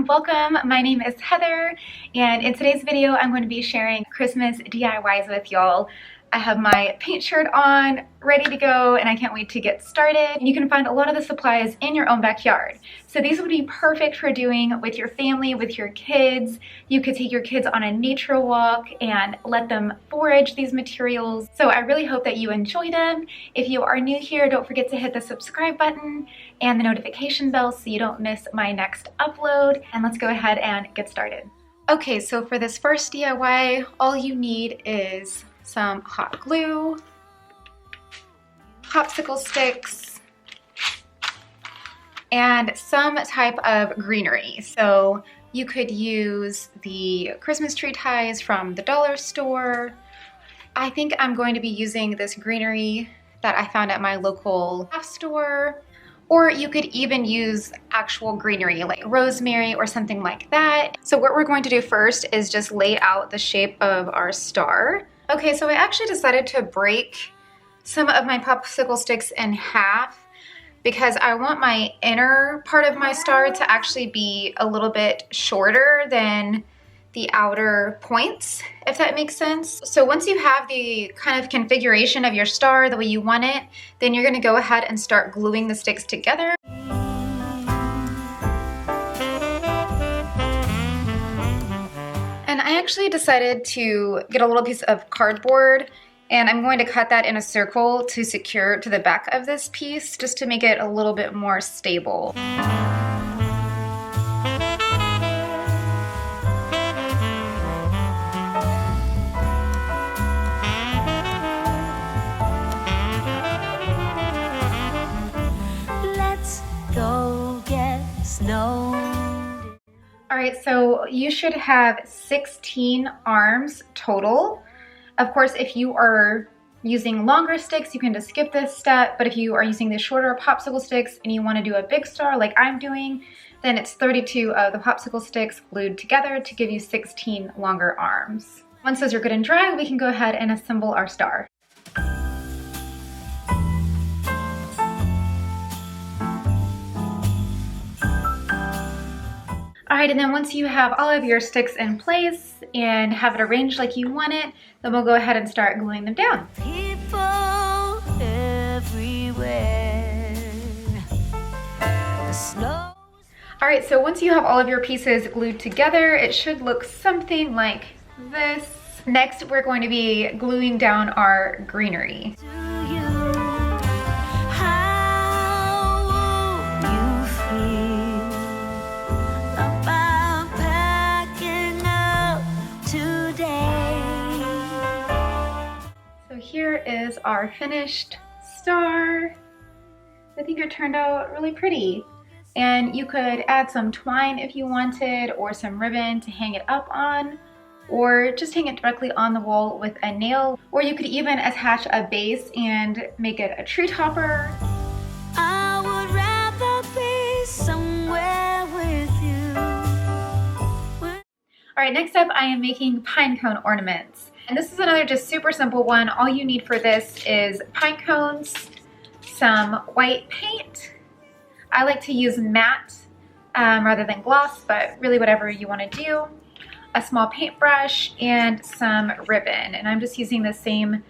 welcome. My name is Heather, and in today's video I'm going to be sharing Christmas DIYs with y'all. I have my paint shirt on, ready to go, and I can't wait to get started. You can find a lot of the supplies in your own backyard. So these would be perfect for doing with your family, with your kids. You could take your kids on a nature walk and let them forage these materials. So I really hope that you enjoy them. If you are new here, don't forget to hit the subscribe button and the notification bell so you don't miss my next upload. And let's go ahead and get started. Okay, so for this first DIY, all you need is some hot glue, popsicle sticks, and some type of greenery. So you could use the Christmas tree ties from the dollar store. I think I'm going to be using this greenery that I found at my local craft store. Or you could even use actual greenery like rosemary or something like that. So what we're going to do first is just lay out the shape of our star. Okay, so I actually decided to break some of my popsicle sticks in half because I want my inner part of my star to actually be a little bit shorter than the outer points, if that makes sense. So once you have the kind of configuration of your star the way you want it, then you're gonna go ahead and start gluing the sticks together. And I actually decided to get a little piece of cardboard, and I'm going to cut that in a circle to secure to the back of this piece just to make it a little bit more stable. Let's go get snow. All right, so you should have 16 arms total. Of course, if you are using longer sticks, you can just skip this step, but if you are using the shorter popsicle sticks and you want to do a big star like I'm doing, then it's 32 of the popsicle sticks glued together to give you 16 longer arms. Once those are good and dry, we can go ahead and assemble our star. All right, and then once you have all of your sticks in place and have it arranged like you want it, then we'll go ahead and start gluing them down. People everywhere. The snow. All right, so once you have all of your pieces glued together, it should look something like this. Next, we're going to be gluing down our greenery. Here is our finished star. I think it turned out really pretty. And you could add some twine if you wanted, or some ribbon to hang it up on, or just hang it directly on the wall with a nail. Or you could even attach a base and make it a tree topper. I would rather be somewhere with you. All right, next up I am making pinecone ornaments. And this is another just super simple one. All you need for this is pine cones, some white paint. I like to use matte rather than gloss, but really whatever you want to do. A small paintbrush and some ribbon. And I'm just using the same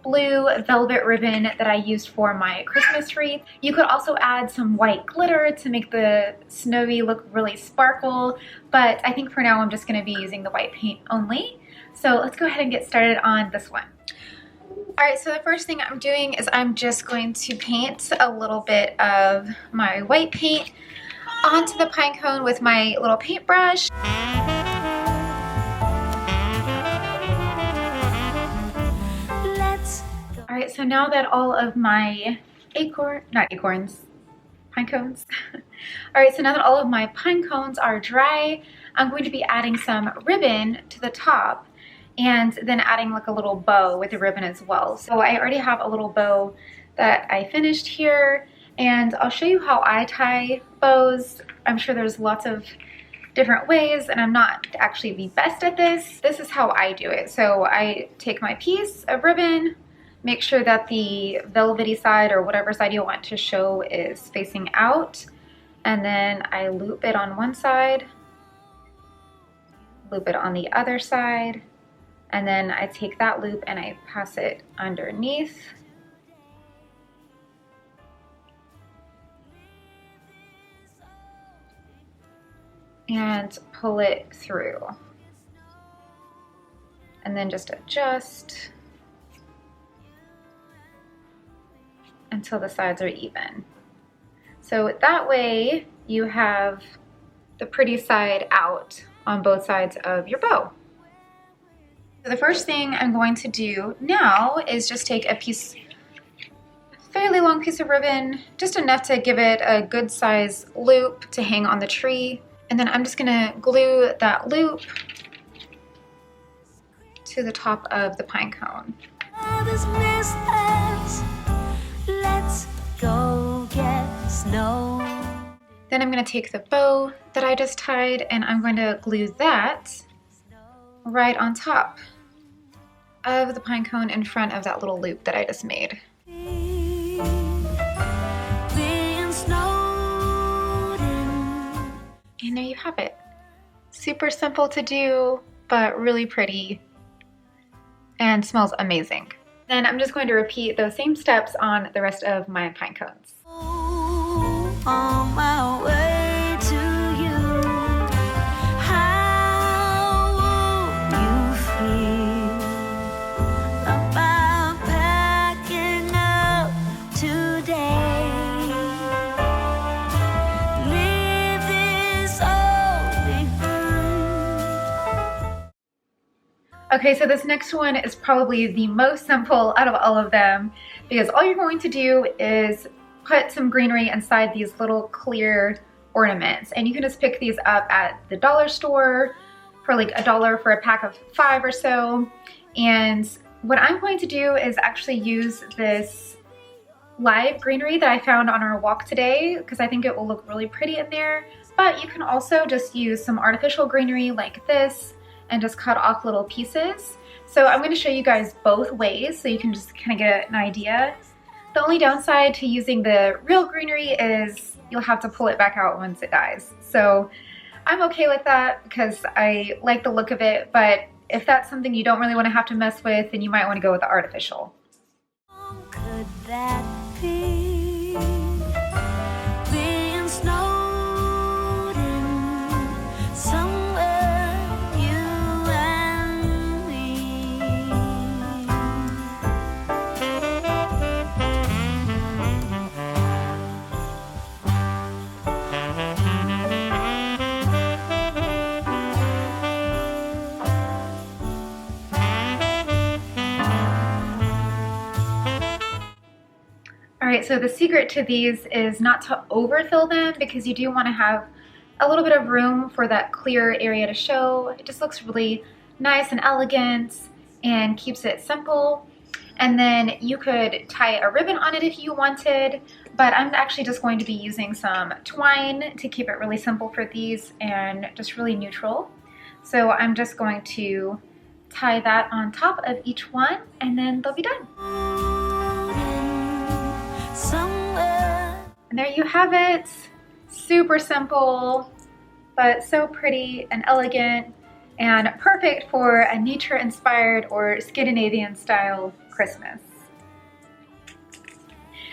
blue velvet ribbon that I used for my Christmas wreath. You could also add some white glitter to make the snowy look really sparkle, but I think for now I'm just going to be using the white paint only. So let's go ahead and get started on this one. All right, so the first thing I'm doing is I'm just going to paint a little bit of my white paint onto the pine cone with my little paintbrush. All right, so now that all of my pine cones. All right, so now that all of my pine cones are dry, I'm going to be adding some ribbon to the top and then adding like a little bow with the ribbon as well. So I already have a little bow that I finished here, and I'll show you how I tie bows. I'm sure there's lots of different ways, and I'm not actually the best at this. This is how I do it. So I take my piece of ribbon, make sure that the velvety side or whatever side you want to show is facing out, and then I loop it on one side, loop it on the other side, and then I take that loop and I pass it underneath. And pull it through. And then just adjust until the sides are even. So that way you have the pretty side out on both sides of your bow. So the first thing I'm going to do now is just take a fairly long piece of ribbon, just enough to give it a good size loop to hang on the tree. And then I'm just gonna glue that loop to the top of the pine cone. Let's go get snow. Then I'm gonna take the bow that I just tied and I'm going to glue that right on top of the pine cone in front of that little loop that I just made. And there you have it. Super simple to do, but really pretty and smells amazing. Then I'm just going to repeat those same steps on the rest of my pine cones. On my way to you, how will you feel about packing up today? Leave this all behind. Okay, so this next one is probably the most simple out of all of them because all you're going to do is put some greenery inside these little clear ornaments, and you can just pick these up at the dollar store for like $1 for a pack of 5 or so. And what I'm going to do is actually use this live greenery that I found on our walk today because I think it will look really pretty in there. But you can also just use some artificial greenery like this and just cut off little pieces. So I'm going to show you guys both ways so you can just kind of get an idea. The only downside to using the real greenery is you'll have to pull it back out once it dies. So I'm okay with that because I like the look of it, but if that's something you don't really want to have to mess with, then you might want to go with the artificial. Could that be being snowed in somewhere, you and me? Alright, so the secret to these is not to overfill them because you do want to have a little bit of room for that clear area to show. It just looks really nice and elegant and keeps it simple. And then you could tie a ribbon on it if you wanted, but I'm actually just going to be using some twine to keep it really simple for these and just really neutral. So I'm just going to tie that on top of each one and then they'll be done. And there you have it. Super simple, but so pretty and elegant and perfect for a nature-inspired or Scandinavian style Christmas.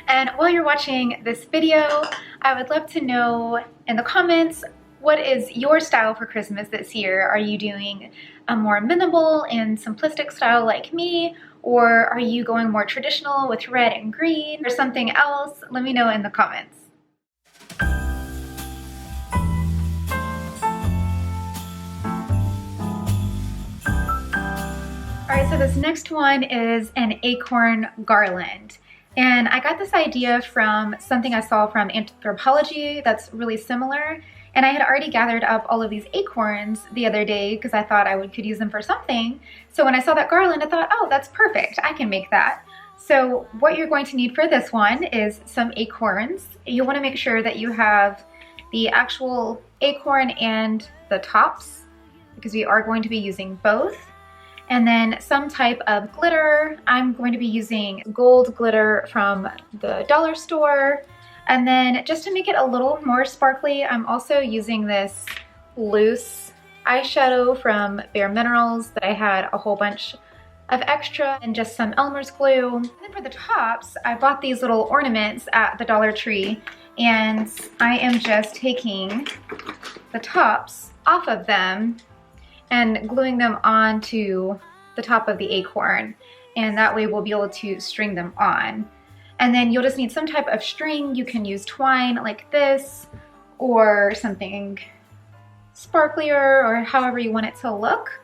And while you're watching this video, I would love to know in the comments, what is your style for Christmas this year? Are you doing a more minimal and simplistic style like me? Or are you going more traditional with red and green or something else? Let me know in the comments. Alright, so this next one is an acorn garland. And I got this idea from something I saw from Anthropology that's really similar. And I had already gathered up all of these acorns the other day because I thought I could use them for something. So when I saw that garland, I thought, oh, that's perfect. I can make that. So what you're going to need for this one is some acorns. You want to make sure that you have the actual acorn and the tops because we are going to be using both. And then some type of glitter. I'm going to be using gold glitter from the dollar store. And then just to make it a little more sparkly, I'm also using this loose eyeshadow from Bare Minerals that I had a whole bunch of extra and just some Elmer's glue. And then for the tops, I bought these little ornaments at the Dollar Tree, and I am just taking the tops off of them and gluing them onto the top of the acorn, and that way we'll be able to string them on. And then you'll just need some type of string. You can use twine like this or something sparklier or however you want it to look.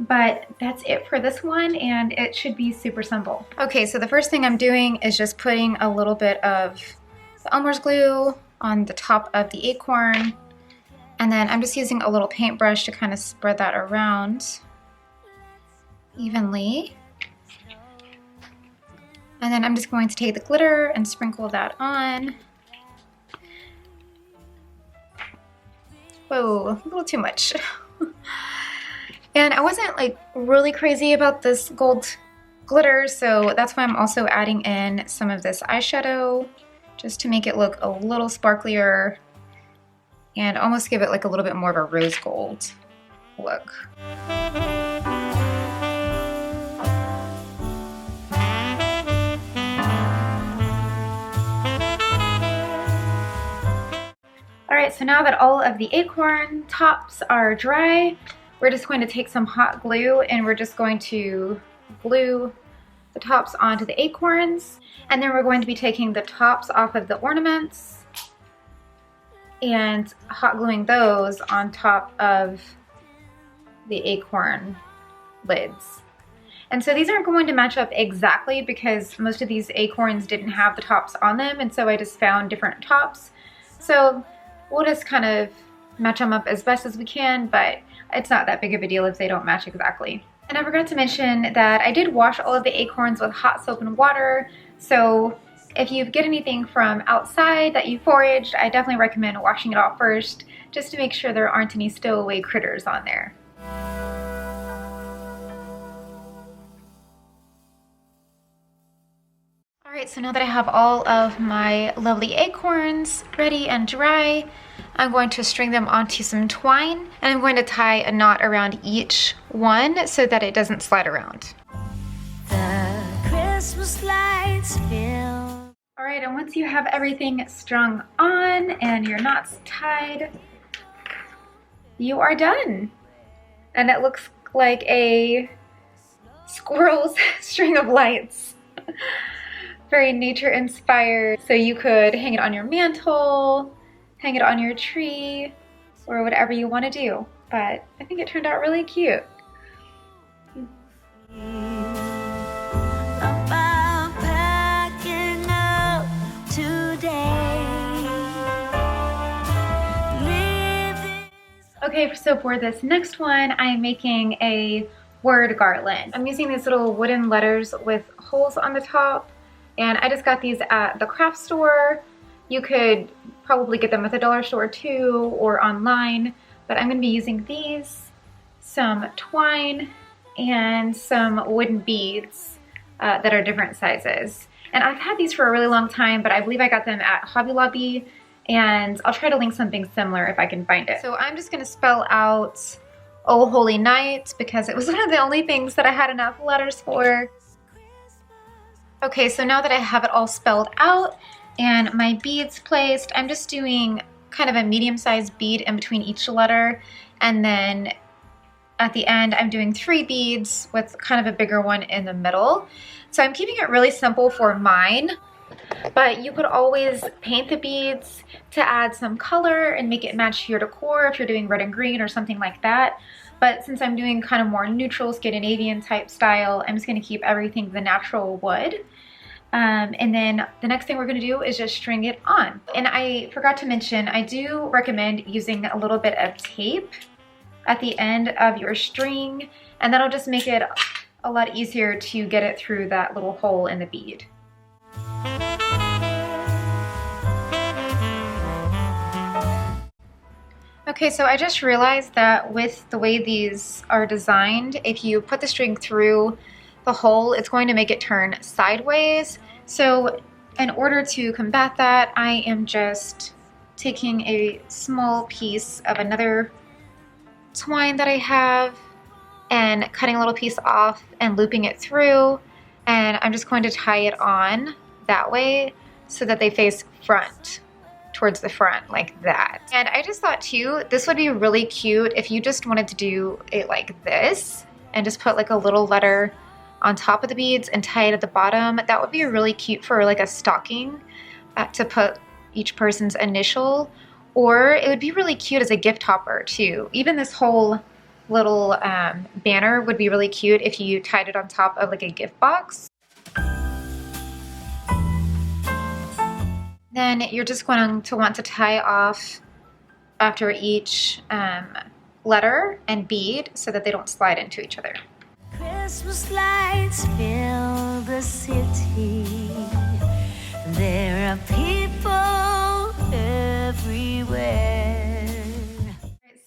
But that's it for this one, and it should be super simple. Okay, so the first thing I'm doing is just putting a little bit of the Elmer's glue on the top of the acorn, and then I'm just using a little paintbrush to kind of spread that around evenly. And then I'm just going to take the glitter and sprinkle that on. Whoa, a little too much. And I wasn't like really crazy about this gold glitter, so that's why I'm also adding in some of this eyeshadow just to make it look a little sparklier and almost give it like a little bit more of a rose gold look. Alright, so now that all of the acorn tops are dry, we're just going to take some hot glue and we're just going to glue the tops onto the acorns. And then we're going to be taking the tops off of the ornaments and hot gluing those on top of the acorn lids. And so these aren't going to match up exactly because most of these acorns didn't have the tops on them, and so I just found different tops. So we'll just kind of match them up as best as we can, but it's not that big of a deal if they don't match exactly. And I forgot to mention that I did wash all of the acorns with hot soap and water, so if you get anything from outside that you foraged, I definitely recommend washing it off first, just to make sure there aren't any stowaway critters on there. Alright, so now that I have all of my lovely acorns ready and dry, I'm going to string them onto some twine, and I'm going to tie a knot around each one so that it doesn't slide around. The Christmas lights fill. Alright, and once you have everything strung on and your knots tied, you are done. And it looks like a squirrel's string of lights. Very nature inspired. So you could hang it on your mantle, hang it on your tree, or whatever you want to do. But I think it turned out really cute. About packing up today. Okay, so for this next one, I am making a word garland. I'm using these little wooden letters with holes on the top, and I just got these at the craft store. You could probably get them at the dollar store too, or online, but I'm going to be using these, some twine, and some wooden beads that are different sizes. And I've had these for a really long time, but I believe I got them at Hobby Lobby, and I'll try to link something similar if I can find it. So I'm just going to spell out Oh Holy Night because it was one of the only things that I had enough letters for. Okay, so now that I have it all spelled out and my beads placed, I'm just doing kind of a medium-sized bead in between each letter, and then at the end I'm doing 3 beads with kind of a bigger one in the middle. So I'm keeping it really simple for mine, but you could always paint the beads to add some color and make it match your decor if you're doing red and green or something like that. But since I'm doing kind of more neutral Scandinavian type style, I'm just going to keep everything the natural wood. And then the next thing we're going to do is just string it on. And I forgot to mention, I do recommend using a little bit of tape at the end of your string, and that'll just make it a lot easier to get it through that little hole in the bead. Okay, so I just realized that with the way these are designed, if you put the string through the hole, it's going to make it turn sideways. So In order to combat that, I am just taking a small piece of another twine that I have and cutting a little piece off and looping it through, and I'm just going to tie it on that way so that they face front, towards the front like that. And I just thought too, this would be really cute if you just wanted to do it like this and just put like a little letter on top of the beads and tie it at the bottom. That would be really cute for like a stocking to put each person's initial, or it would be really cute as a gift topper too. Even this whole little banner would be really cute if you tied it on top of like a gift box. Then you're just going to want to tie off after each letter and bead so that they don't slide into each other. Christmas lights fill the city. There are people everywhere.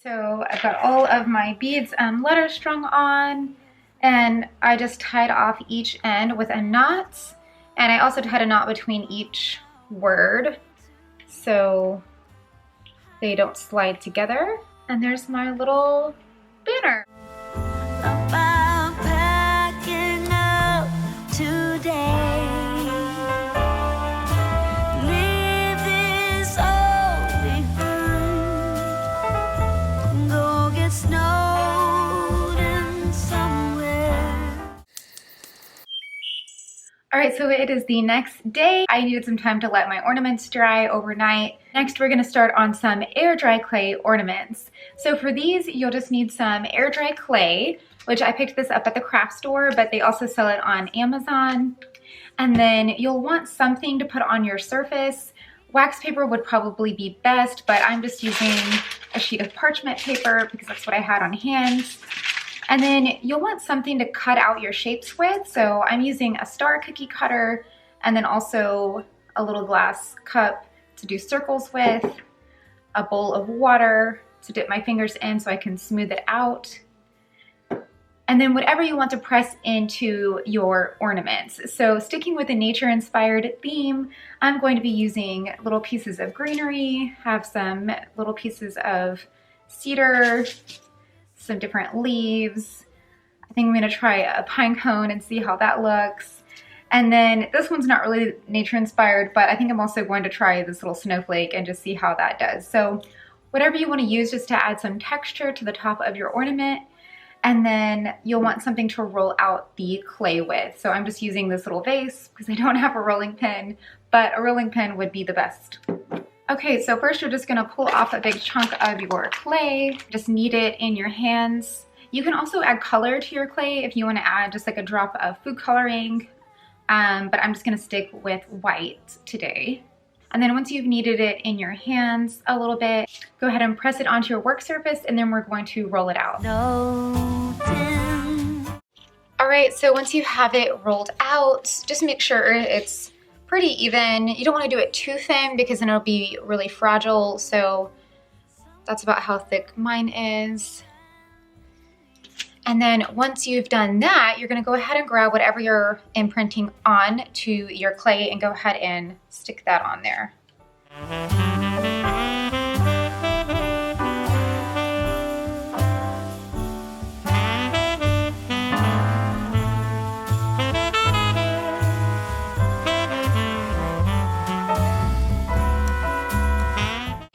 So I've got all of my beads and letters strung on, and I just tied off each end with a knot, and I also tied a knot between each word so they don't slide together. And there's my little banner. About packing up today. Leave this all behind. Go get snowed in somewhere. All right, so it is the next day. I needed some time to let my ornaments dry overnight. Next, we're gonna start on some air dry clay ornaments. So for these, you'll just need some air dry clay, which I picked this up at the craft store, but they also sell it on Amazon. And then you'll want something to put on your surface. Wax paper would probably be best, but I'm just using a sheet of parchment paper because that's what I had on hand. And then you'll want something to cut out your shapes with. So I'm using a star cookie cutter and then also a little glass cup to do circles with, a bowl of water to dip my fingers in so I can smooth it out, and then whatever you want to press into your ornaments. So sticking with a nature-inspired theme, I'm going to be using little pieces of greenery, have some little pieces of cedar, some different leaves. I think I'm gonna try a pine cone and see how that looks. And then this one's not really nature inspired, but I think I'm also going to try this little snowflake and just see how that does. So whatever you want to use just to add some texture to the top of your ornament. And then you'll want something to roll out the clay with. So I'm just using this little vase because I don't have a rolling pin, but a rolling pin would be the best. Okay, so first you're just gonna pull off a big chunk of your clay. Just knead it in your hands. You can also add color to your clay if you want to add just like a drop of food coloring. But I'm just gonna stick with white today. And then once you've kneaded it in your hands a little bit, go ahead and press it onto your work surface, and then we're going to roll it out. All right, so once you have it rolled out, just make sure it's pretty even. You don't want to do it too thin because then it'll be really fragile. So that's about how thick mine is. And then once you've done that, you're gonna go ahead and grab whatever you're imprinting on to your clay and go ahead and stick that on there.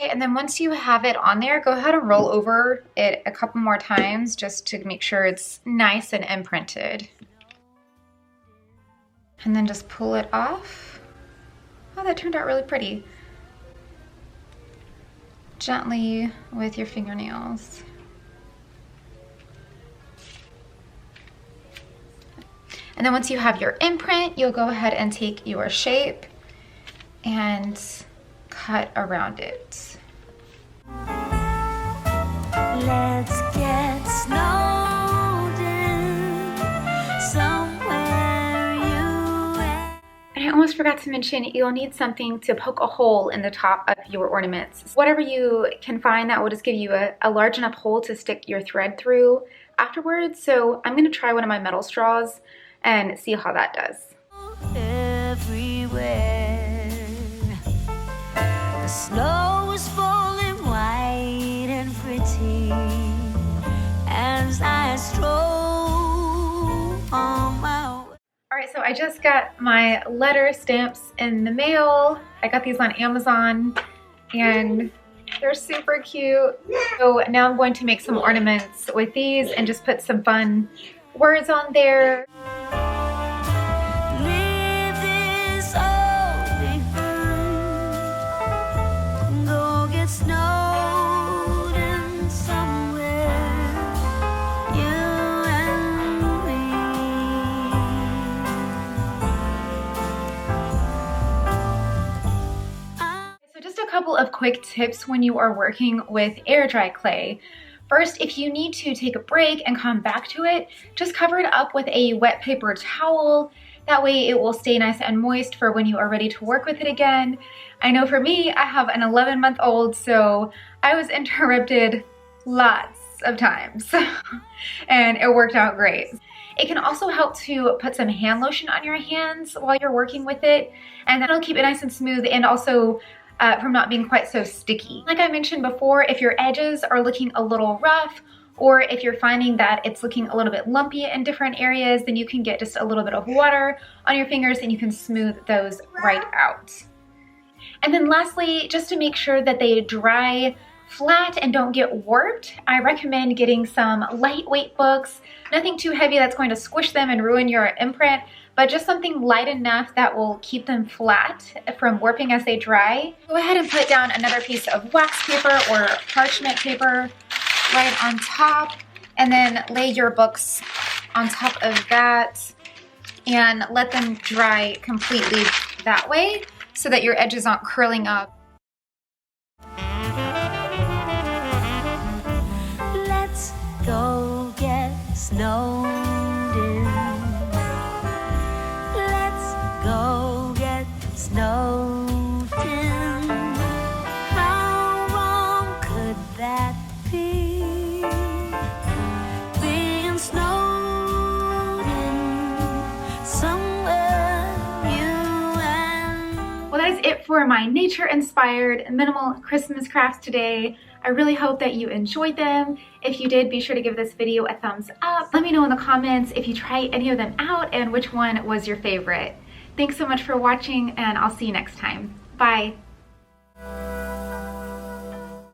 And then once you have it on there, go ahead and roll over it a couple more times just to make sure it's nice and imprinted. And then just pull it off. Oh, that turned out really pretty. Gently with your fingernails. And then once you have your imprint, you'll go ahead and take your shape and cut around it. Let's get snowed in somewhere you and And I almost forgot to mention, you'll need something to poke a hole in the top of your ornaments. Whatever you can find that will just give you a large enough hole to stick your thread through afterwards. So I'm gonna try one of my metal straws and see how that does. everywhere. The snow is falling white and pretty as I stroll on my way. Alright, so I just got my letter stamps in the mail. I got these on Amazon and they're super cute. So now I'm going to make some ornaments with these and just put some fun words on there. Leave this all behind. Go get snowed in somewhere. You and me. So just a couple of quick tips when you are working with air dry clay. First, if you need to take a break and come back to it, just cover it up with a wet paper towel. That way it will stay nice and moist for when you are ready to work with it again. I know for me, I have an 11-month-old, so I was interrupted lots of times and it worked out great. It can also help to put some hand lotion on your hands while you're working with it, and that'll keep it nice and smooth and also from not being quite so sticky. Like I mentioned before, if your edges are looking a little rough, or if you're finding that it's looking a little bit lumpy in different areas, then you can get just a little bit of water on your fingers and you can smooth those right out. And then lastly, just to make sure that they dry flat and don't get warped, I recommend getting some lightweight books. Nothing too heavy that's going to squish them and ruin your imprint, but just something light enough that will keep them flat from warping as they dry. Go ahead and put down another piece of wax paper or parchment paper right on top, and then lay your books on top of that and let them dry completely that way so that your edges aren't curling up. Let's go get snowed in. Let's go get snowed in. How wrong could that be? Being snowed in somewhere, you and Well, that is it for my nature-inspired minimal Christmas crafts today. I really hope that you enjoyed them. If you did, be sure to give this video a thumbs up. Let me know in the comments if you tried any of them out and which one was your favorite. Thanks so much for watching, and I'll see you next time. Bye.